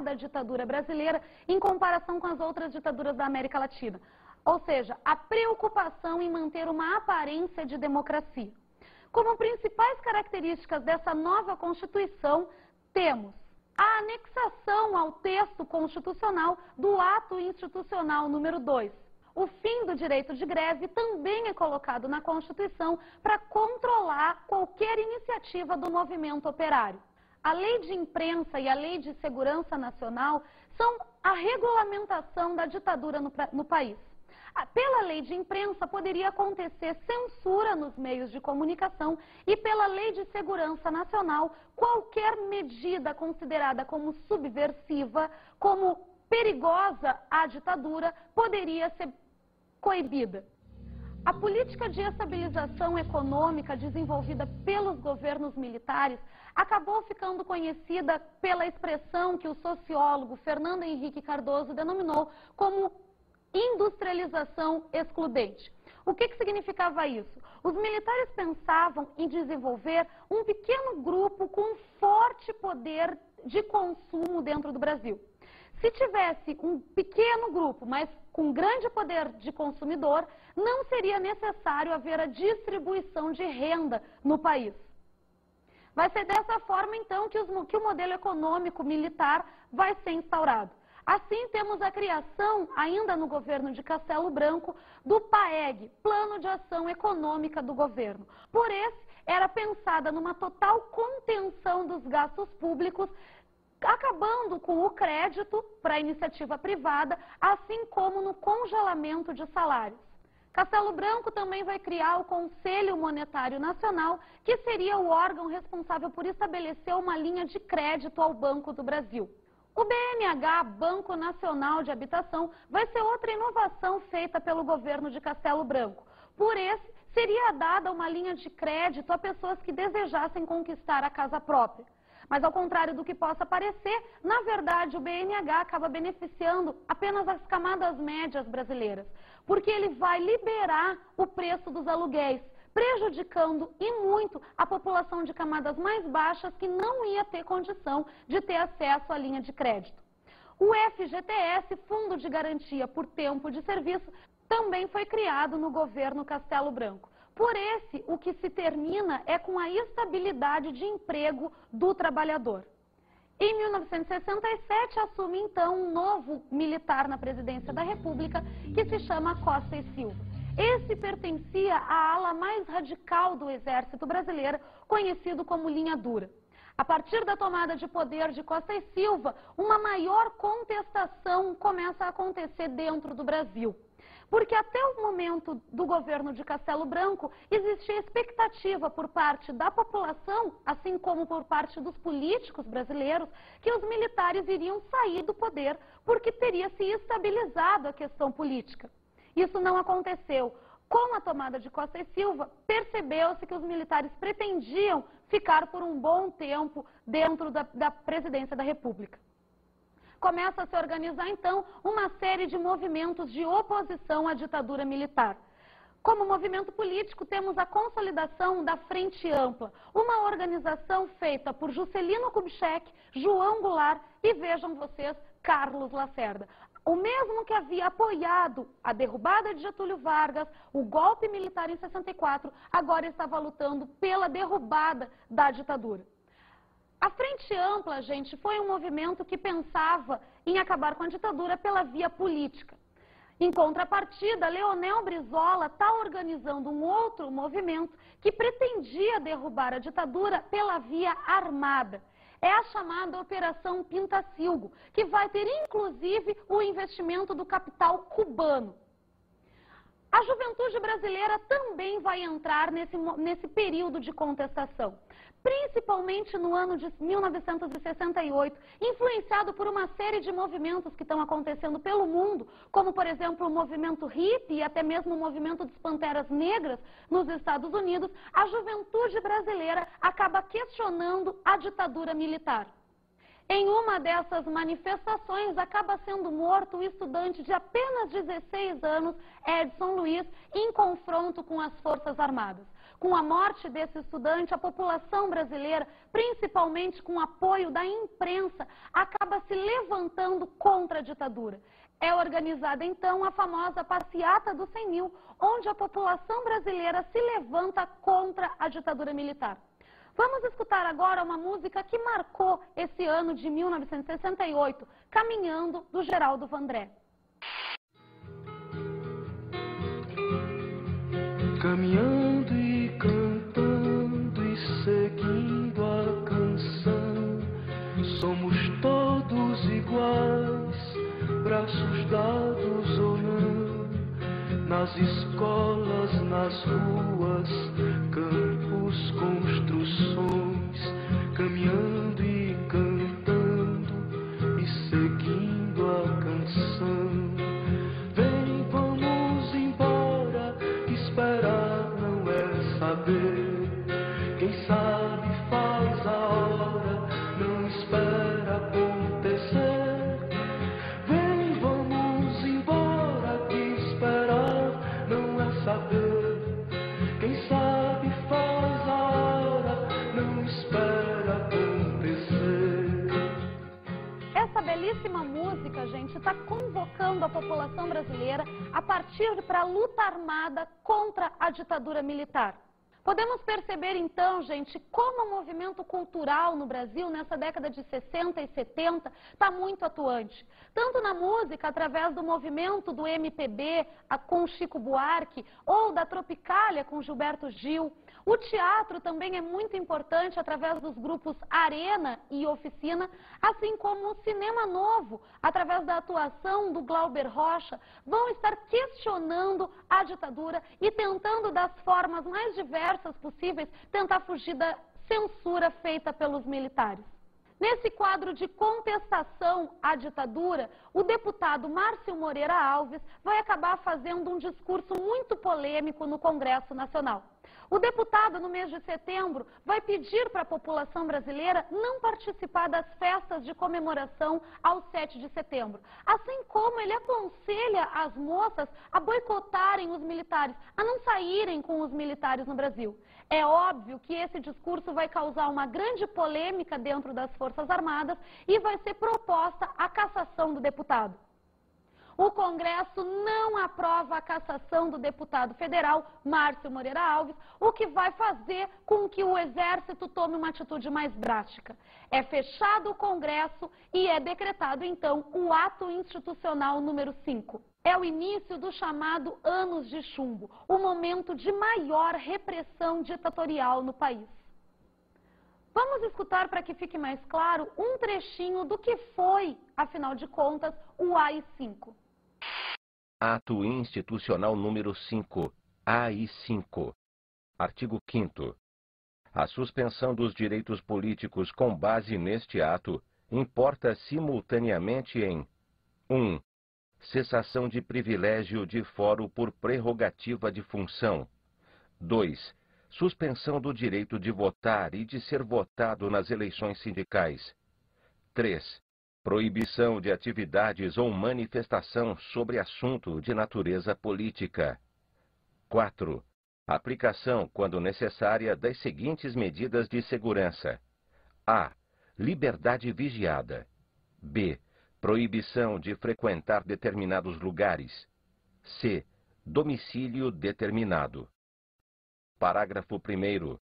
da ditadura brasileira em comparação com as outras ditaduras da América Latina. Ou seja, a preocupação em manter uma aparência de democracia. Como principais características dessa nova Constituição, temos a anexação ao texto constitucional do ato institucional número 2. O fim do direito de greve também é colocado na Constituição para controlar qualquer iniciativa do movimento operário. A Lei de Imprensa e a Lei de Segurança Nacional são a regulamentação da ditadura no país. Pela Lei de Imprensa poderia acontecer censura nos meios de comunicação e pela Lei de Segurança Nacional qualquer medida considerada como subversiva, como perigosa à ditadura, poderia ser coibida. A política de estabilização econômica desenvolvida pelos governos militares acabou ficando conhecida pela expressão que o sociólogo Fernando Henrique Cardoso denominou como industrialização excludente. O que significava isso? Os militares pensavam em desenvolver um pequeno grupo com forte poder de consumo dentro do Brasil. Se tivesse um pequeno grupo, mas com grande poder de consumidor, não seria necessário haver a distribuição de renda no país. Vai ser dessa forma, então, que o modelo econômico militar vai ser instaurado. Assim, temos a criação, ainda no governo de Castelo Branco, do PAEG, Plano de Ação Econômica do Governo. Por esse, era pensada numa total contenção dos gastos públicos, acabando com o crédito para a iniciativa privada, assim como no congelamento de salários. Castelo Branco também vai criar o Conselho Monetário Nacional, que seria o órgão responsável por estabelecer uma linha de crédito ao Banco do Brasil. O BNH, Banco Nacional de Habitação, vai ser outra inovação feita pelo governo de Castelo Branco. Por esse, seria dada uma linha de crédito a pessoas que desejassem conquistar a casa própria. Mas, ao contrário do que possa parecer, na verdade, o BNH acaba beneficiando apenas as camadas médias brasileiras, porque ele vai liberar o preço dos aluguéis, prejudicando e muito a população de camadas mais baixas que não ia ter condição de ter acesso à linha de crédito. O FGTS, Fundo de Garantia por Tempo de Serviço, também foi criado no governo Castelo Branco. Por esse, o que se termina é com a estabilidade de emprego do trabalhador. Em 1967, assume então um novo militar na presidência da República, que se chama Costa e Silva. Esse pertencia à ala mais radical do Exército Brasileiro, conhecido como Linha Dura. A partir da tomada de poder de Costa e Silva, uma maior contestação começa a acontecer dentro do Brasil. Porque até o momento do governo de Castelo Branco, existia expectativa por parte da população, assim como por parte dos políticos brasileiros, que os militares iriam sair do poder porque teria se estabilizado a questão política. Isso não aconteceu. Com a tomada de Costa e Silva, percebeu-se que os militares pretendiam ficar por um bom tempo dentro da presidência da República. Começa a se organizar, então, uma série de movimentos de oposição à ditadura militar. Como movimento político, temos a consolidação da Frente Ampla, uma organização feita por Juscelino Kubitschek, João Goulart e, vejam vocês, Carlos Lacerda. O mesmo que havia apoiado a derrubada de Getúlio Vargas, o golpe militar em 64, agora estava lutando pela derrubada da ditadura. A Frente Ampla, gente, foi um movimento que pensava em acabar com a ditadura pela via política. Em contrapartida, Leonel Brizola está organizando um outro movimento que pretendia derrubar a ditadura pela via armada. É a chamada Operação Pintacilgo, que vai ter inclusive o investimento do capital cubano. A juventude brasileira também vai entrar nesse período de contestação, principalmente no ano de 1968, influenciado por uma série de movimentos que estão acontecendo pelo mundo, como, por exemplo, o movimento hippie e até mesmo o movimento dos Panteras Negras nos Estados Unidos. A juventude brasileira acaba questionando a ditadura militar. Em uma dessas manifestações, acaba sendo morto o estudante de apenas 16 anos, Edson Luiz, em confronto com as Forças Armadas. Com a morte desse estudante, a população brasileira, principalmente com o apoio da imprensa, acaba se levantando contra a ditadura. É organizada, então, a famosa Passeata dos 100 mil, onde a população brasileira se levanta contra a ditadura militar. Vamos escutar agora uma música que marcou esse ano de 1968, Caminhando, do Geraldo Vandré. Caminhando e cantando e seguindo a canção, somos todos iguais, braços dados ou não, nas escolas, nas ruas, campos, construções, caminhando e cantando e seguindo a canção. Vem, vamos embora, esperar não é saber, quem sabe faz a hora, não espera acontecer. Vem, vamos embora, que esperar não é saber, quem sabe faz a hora, não espera acontecer. Essa belíssima música, gente, está convocando a população brasileira a partir para a luta armada contra a ditadura militar. Podemos perceber, então, gente, como o movimento cultural no Brasil, nessa década de 60 e 70, está muito atuante. Tanto na música, através do movimento do MPB com Chico Buarque, ou da Tropicália com Gilberto Gil. O teatro também é muito importante através dos grupos Arena e Oficina, assim como o cinema novo, através da atuação do Glauber Rocha, vão estar questionando a ditadura e tentando, das formas mais diversas possíveis, tentar fugir da censura feita pelos militares. Nesse quadro de contestação à ditadura, o deputado Márcio Moreira Alves vai acabar fazendo um discurso muito polêmico no Congresso Nacional. O deputado, no mês de setembro, vai pedir para a população brasileira não participar das festas de comemoração ao 7 de setembro. Assim como ele aconselha as moças a boicotarem os militares, a não saírem com os militares no Brasil. É óbvio que esse discurso vai causar uma grande polêmica dentro das Forças Armadas e vai ser proposta a cassação do deputado. O Congresso não aprova a cassação do deputado federal Márcio Moreira Alves, o que vai fazer com que o Exército tome uma atitude mais drástica. É fechado o Congresso e é decretado, então, o ato institucional número 5. É o início do chamado Anos de Chumbo, o momento de maior repressão ditatorial no país. Vamos escutar, para que fique mais claro, um trechinho do que foi, afinal de contas, o AI-5. Ato Institucional número 5, AI-5. Artigo 5º. A suspensão dos direitos políticos com base neste ato importa simultaneamente em 1. Cessação de privilégio de foro por prerrogativa de função. 2. Suspensão do direito de votar e de ser votado nas eleições sindicais. 3. Proibição de atividades ou manifestação sobre assunto de natureza política. 4. Aplicação, quando necessária, das seguintes medidas de segurança. A. Liberdade vigiada. B. Proibição de frequentar determinados lugares. C. Domicílio determinado. Parágrafo 1º.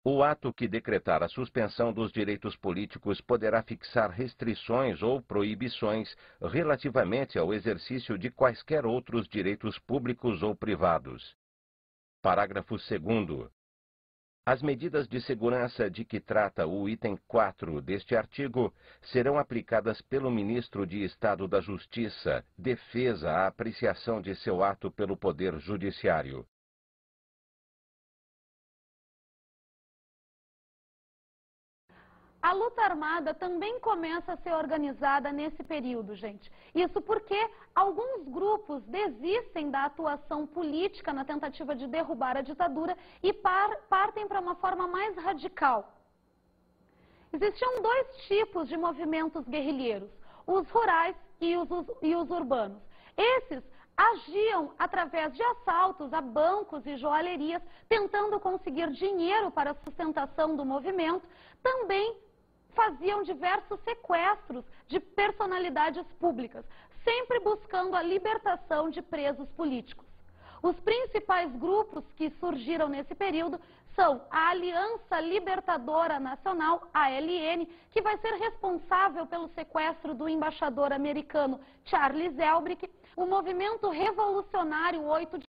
O ato que decretar a suspensão dos direitos políticos poderá fixar restrições ou proibições relativamente ao exercício de quaisquer outros direitos públicos ou privados. Parágrafo 2º. As medidas de segurança de que trata o item 4 deste artigo serão aplicadas pelo Ministro de Estado da Justiça, Defesa à apreciação de seu ato pelo Poder Judiciário. A luta armada também começa a ser organizada nesse período, gente. Isso porque alguns grupos desistem da atuação política na tentativa de derrubar a ditadura e partem para uma forma mais radical. Existiam dois tipos de movimentos guerrilheiros, os rurais e os urbanos. Esses agiam através de assaltos a bancos e joalherias, tentando conseguir dinheiro para a sustentação do movimento. Também faziam diversos sequestros de personalidades públicas, sempre buscando a libertação de presos políticos. Os principais grupos que surgiram nesse período são a Aliança Libertadora Nacional, ALN, que vai ser responsável pelo sequestro do embaixador americano Charles Elbrick, o Movimento Revolucionário 8 de